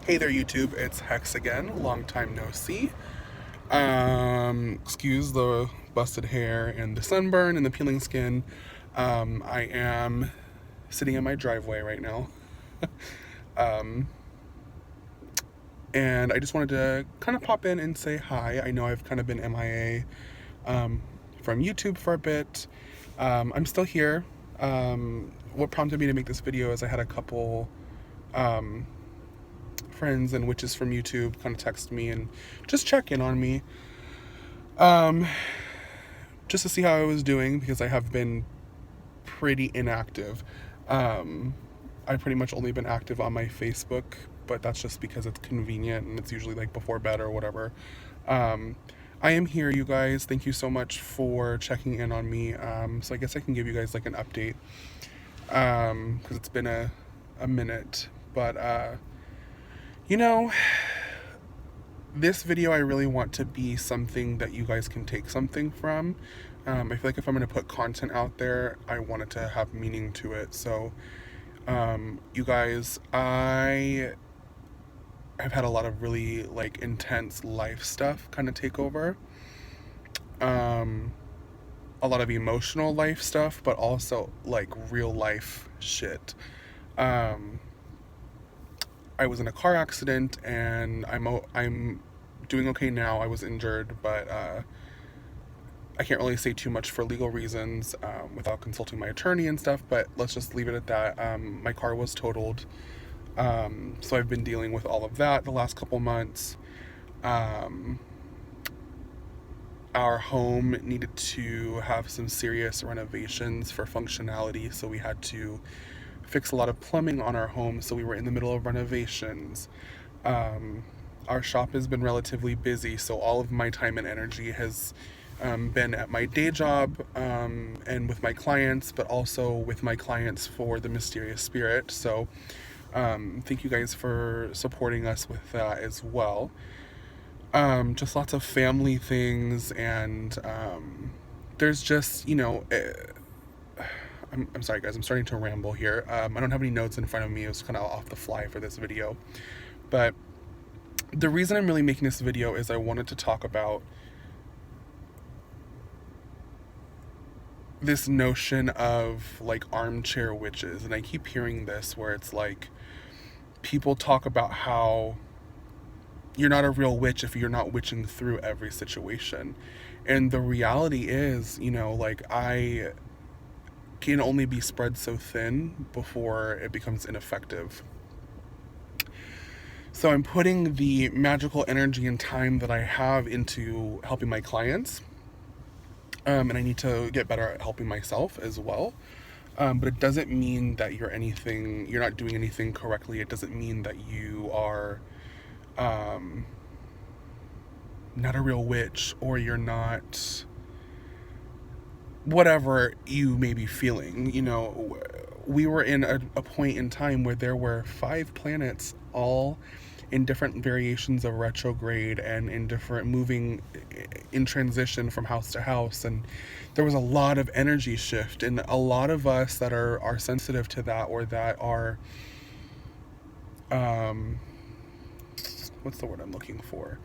Hey there, YouTube. It's Hex again. Long time no see. Excuse the busted hair and the sunburn and the peeling skin. I am sitting in my driveway right now. Um, and I just wanted to kind of pop in and say hi. I know I've kind of been MIA from YouTube for a bit. I'm still here. What prompted me to make this video is I had a couple um, friends and witches from YouTube kind of text me and just check in on me, um, just to see how I was doing because I have been pretty inactive. Um, I've pretty much only been active on my Facebook, but that's just because it's convenient and it's usually like before bed or whatever. Um, I am here, you guys. Thank you so much for checking in on me. So I guess I can give you guys like an update because it's been a minute, but you know, this video I really want to be something that you guys can take something from. I feel like if I'm going to put content out there, I want it to have meaning to it. So, you guys, I have had a lot of really like intense life stuff kind of take over. Um, a lot of emotional life stuff, but also like real life shit. Um, I was in a car accident and I'm doing okay now. I was injured, but I can't really say too much for legal reasons without consulting my attorney and stuff. But let's just leave it at that. My car was totaled, so I've been dealing with all of that the last couple months. Um, our home needed to have some serious renovations for functionality, so we had to fix a lot of plumbing on our home, so we were in the middle of renovations. Um, our shop has been relatively busy, so all of my time and energy has been at my day job and with my clients, but also with my clients for the Mysterious Spirit. So thank you guys for supporting us with that as well. Just lots of family things, and there's just, I'm sorry, guys. I'm starting to ramble here. I don't have any notes in front of me. It was kind of off the fly for this video. But the reason I'm really making this video is I wanted to talk about this notion of like armchair witches. And I keep hearing this where it's like people talk about how you're not a real witch if you're not witching through every situation. And the reality is, like I can only be spread so thin before it becomes ineffective. So I'm putting the magical energy and time that I have into helping my clients. And I need to get better at helping myself as well. But it doesn't mean that you're not doing anything correctly. It doesn't mean that you are not a real witch, or you're not whatever you may be feeling. We were in a point in time where there were 5 planets all in different variations of retrograde and in different moving in transition from house to house, and there was a lot of energy shift, and a lot of us that are sensitive to that, or that are um what's the word I'm looking for,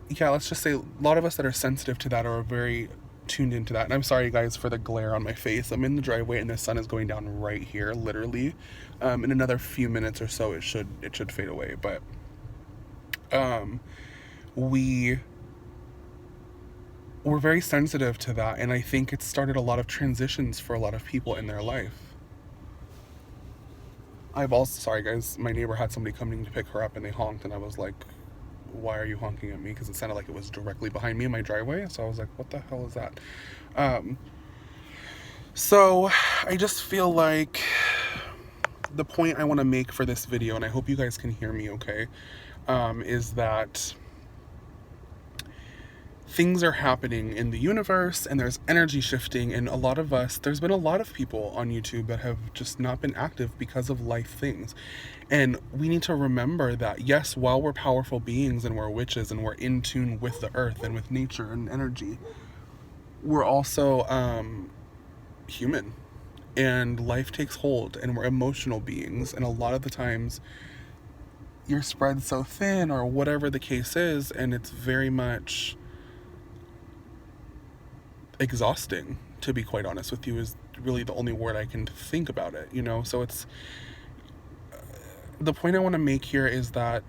yeah, let's just say a lot of us that are sensitive to that are very tuned into that. And I'm sorry, guys, for the glare on my face. I'm in the driveway and the sun is going down right here, literally. In another few minutes or so, it should fade away. But we were very sensitive to that, and I think it started a lot of transitions for a lot of people in their life. I've also, sorry guys, my neighbor had somebody coming to pick her up and they honked, and I was like, why are you honking at me? Because it sounded like it was directly behind me in my driveway. So I was like, what the hell is that? So I just feel like the point I want to make for this video, and I hope you guys can hear me okay, is that things are happening in the universe and there's energy shifting, and there's been a lot of people on YouTube that have just not been active because of life things. And we need to remember that, yes, while we're powerful beings and we're witches and we're in tune with the earth and with nature and energy, we're also human, and life takes hold, and we're emotional beings, and a lot of the times you're spread so thin or whatever the case is, and it's very much exhausting, to be quite honest with you, is really the only word I can think about it, you know? So it's, the point I want to make here is that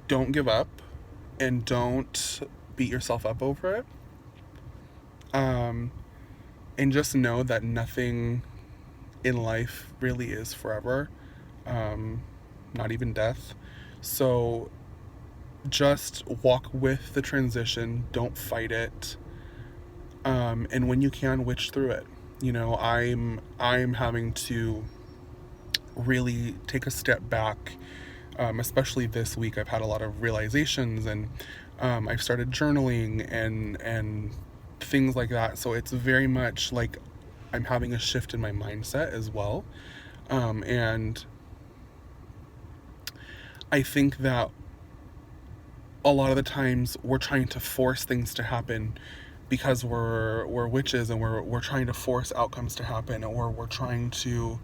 don't give up and don't beat yourself up over it. And just know that nothing in life really is forever, not even death. So just walk with the transition, don't fight it, and when you can, witch through it. You know, I'm having to really take a step back, especially this week. I've had a lot of realizations, and I've started journaling and things like that. So it's very much like I'm having a shift in my mindset as well. And I think that a lot of the times we're trying to force things to happen because we're witches, and we're trying to force outcomes to happen, or we're trying to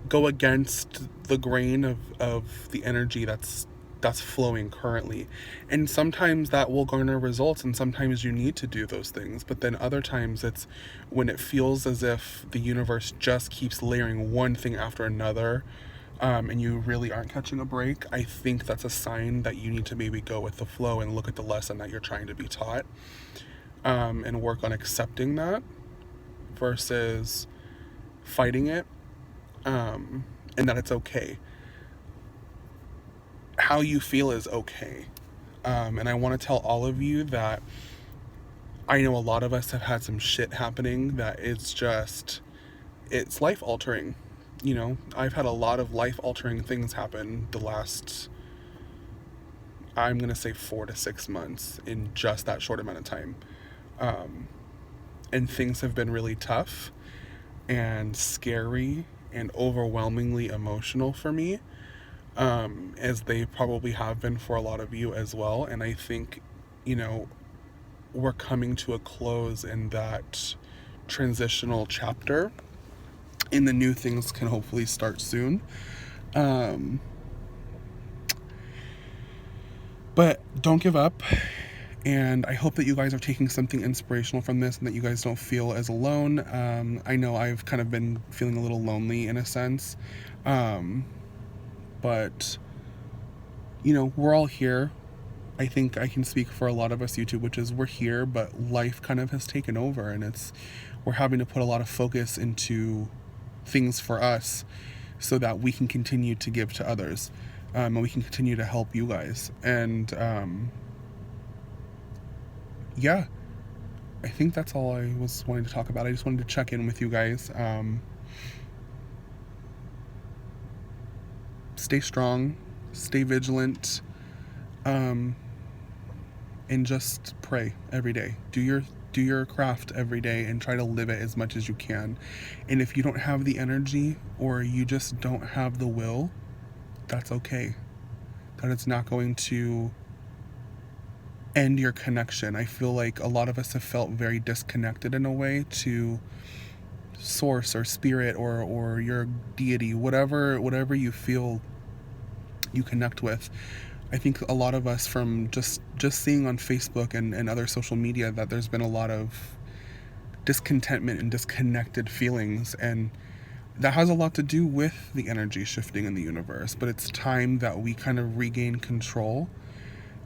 go against the grain of the energy that's flowing currently. And sometimes that will garner results, and sometimes you need to do those things, but then other times it's when it feels as if the universe just keeps layering one thing after another, and you really aren't catching a break. I think that's a sign that you need to maybe go with the flow and look at the lesson that you're trying to be taught, and work on accepting that versus fighting it, and that it's okay. How you feel is okay. And I want to tell all of you that I know a lot of us have had some shit happening that it's life altering. You know, I've had a lot of life altering things happen the last, I'm going to say 4 to 6 months, in just that short amount of time. And things have been really tough and scary and overwhelmingly emotional for me, as they probably have been for a lot of you as well. And I think, you know, we're coming to a close in that transitional chapter, and the new things can hopefully start soon. But don't give up. And I hope that you guys are taking something inspirational from this, and that you guys don't feel as alone. I know I've kind of been feeling a little lonely in a sense. But, you know, we're all here. I think I can speak for a lot of us YouTube witches. We're here, but life kind of has taken over, and we're having to put a lot of focus into things for us so that we can continue to give to others, and we can continue to help you guys. And yeah, I think that's all I was wanting to talk about. I just wanted to check in with you guys. Stay strong, stay vigilant, and just pray every day. Do your craft every day and try to live it as much as you can. And if you don't have the energy, or you just don't have the will, that's okay. That it's not going to end your connection. I feel like a lot of us have felt very disconnected in a way to source or spirit or your deity, whatever you feel you connect with. I think a lot of us, from just seeing on Facebook and other social media, that there's been a lot of discontentment and disconnected feelings, and that has a lot to do with the energy shifting in the universe. But it's time that we kind of regain control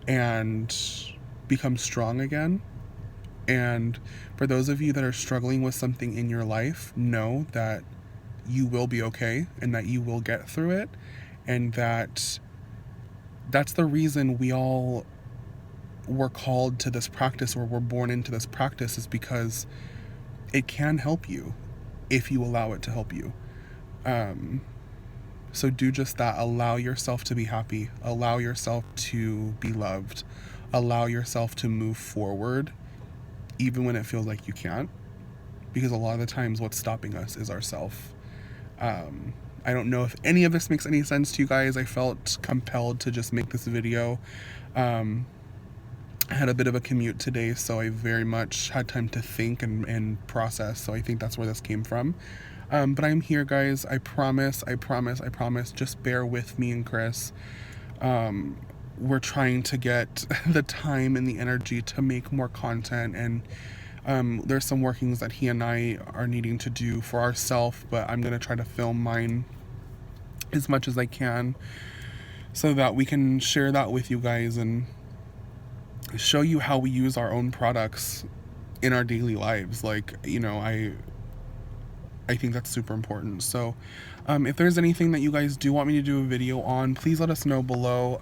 and become strong again. And for those of you that are struggling with something in your life, know that you will be okay, and that you will get through it, and that's the reason we all were called to this practice, or were born into this practice, is because it can help you if you allow it to help you. So do just that. Allow yourself to be happy. Allow yourself to be loved. Allow yourself to move forward, even when it feels like you can't. Because a lot of the times what's stopping us is ourself. I don't know if any of this makes any sense to you guys. I felt compelled to just make this video. I had a bit of a commute today, so I very much had time to think and process. So I think that's where this came from. But I'm here, guys. I promise, I promise, I promise. Just bear with me and Chris. We're trying to get the time and the energy to make more content, and there's some workings that he and I are needing to do for ourselves, but I'm going to try to film mine as much as I can so that we can share that with you guys and show you how we use our own products in our daily lives. Like, you know, I think that's super important. So if there's anything that you guys do want me to do a video on, please let us know below,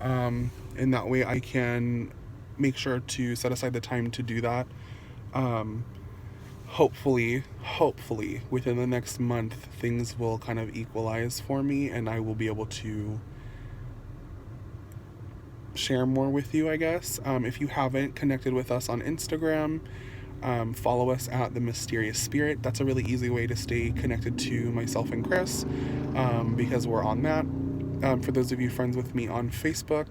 and that way I can make sure to set aside the time to do that. Hopefully within the next month things will kind of equalize for me and I will be able to share more with you, I guess. If you haven't connected with us on Instagram, follow us at The Mysterious Spirit. That's a really easy way to stay connected to myself and Chris, because we're on that. For those of you friends with me on Facebook,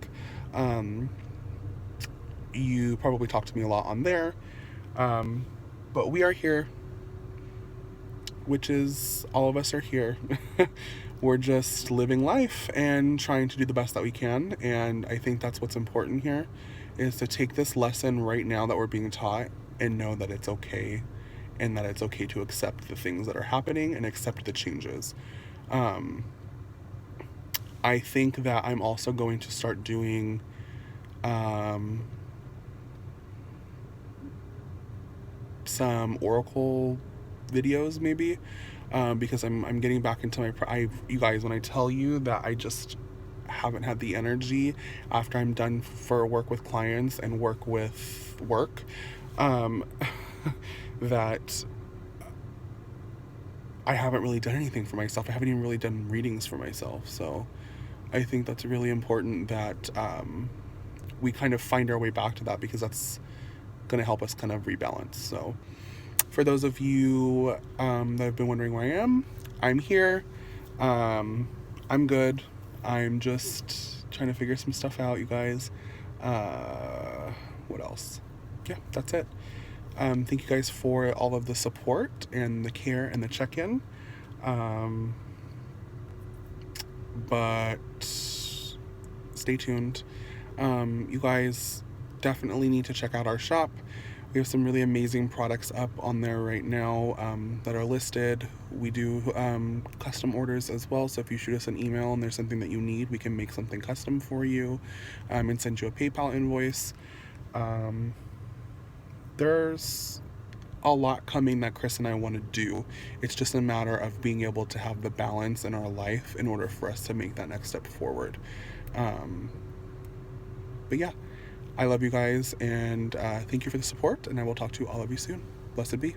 you probably talk to me a lot on there. But we are here, which is all of us are here. We're just living life and trying to do the best that we can. And I think that's what's important here, is to take this lesson right now that we're being taught and know that it's okay, and that it's okay to accept the things that are happening and accept the changes. I think that I'm also going to start doing some oracle videos maybe, because I'm getting back into you guys, when I tell you that I just haven't had the energy after I'm done for work with clients and work with work, that I haven't really done anything for myself. I haven't even really done readings for myself. So I think that's really important that we kind of find our way back to that, because that's going to help us kind of rebalance. So for those of you that have been wondering where I am, I'm here. I'm good. I'm just trying to figure some stuff out, you guys. What else? Yeah, that's it. Thank you guys for all of the support and the care and the check-in. But stay tuned. You guys definitely need to check out our shop. We have some really amazing products up on there right now, that are listed. We do custom orders as well, so if you shoot us an email and there's something that you need, we can make something custom for you, and send you a PayPal invoice. There's a lot coming that Chris and I want to do. It's just a matter of being able to have the balance in our life in order for us to make that next step forward. But yeah, I love you guys, and thank you for the support, and I will talk to all of you soon. Blessed be.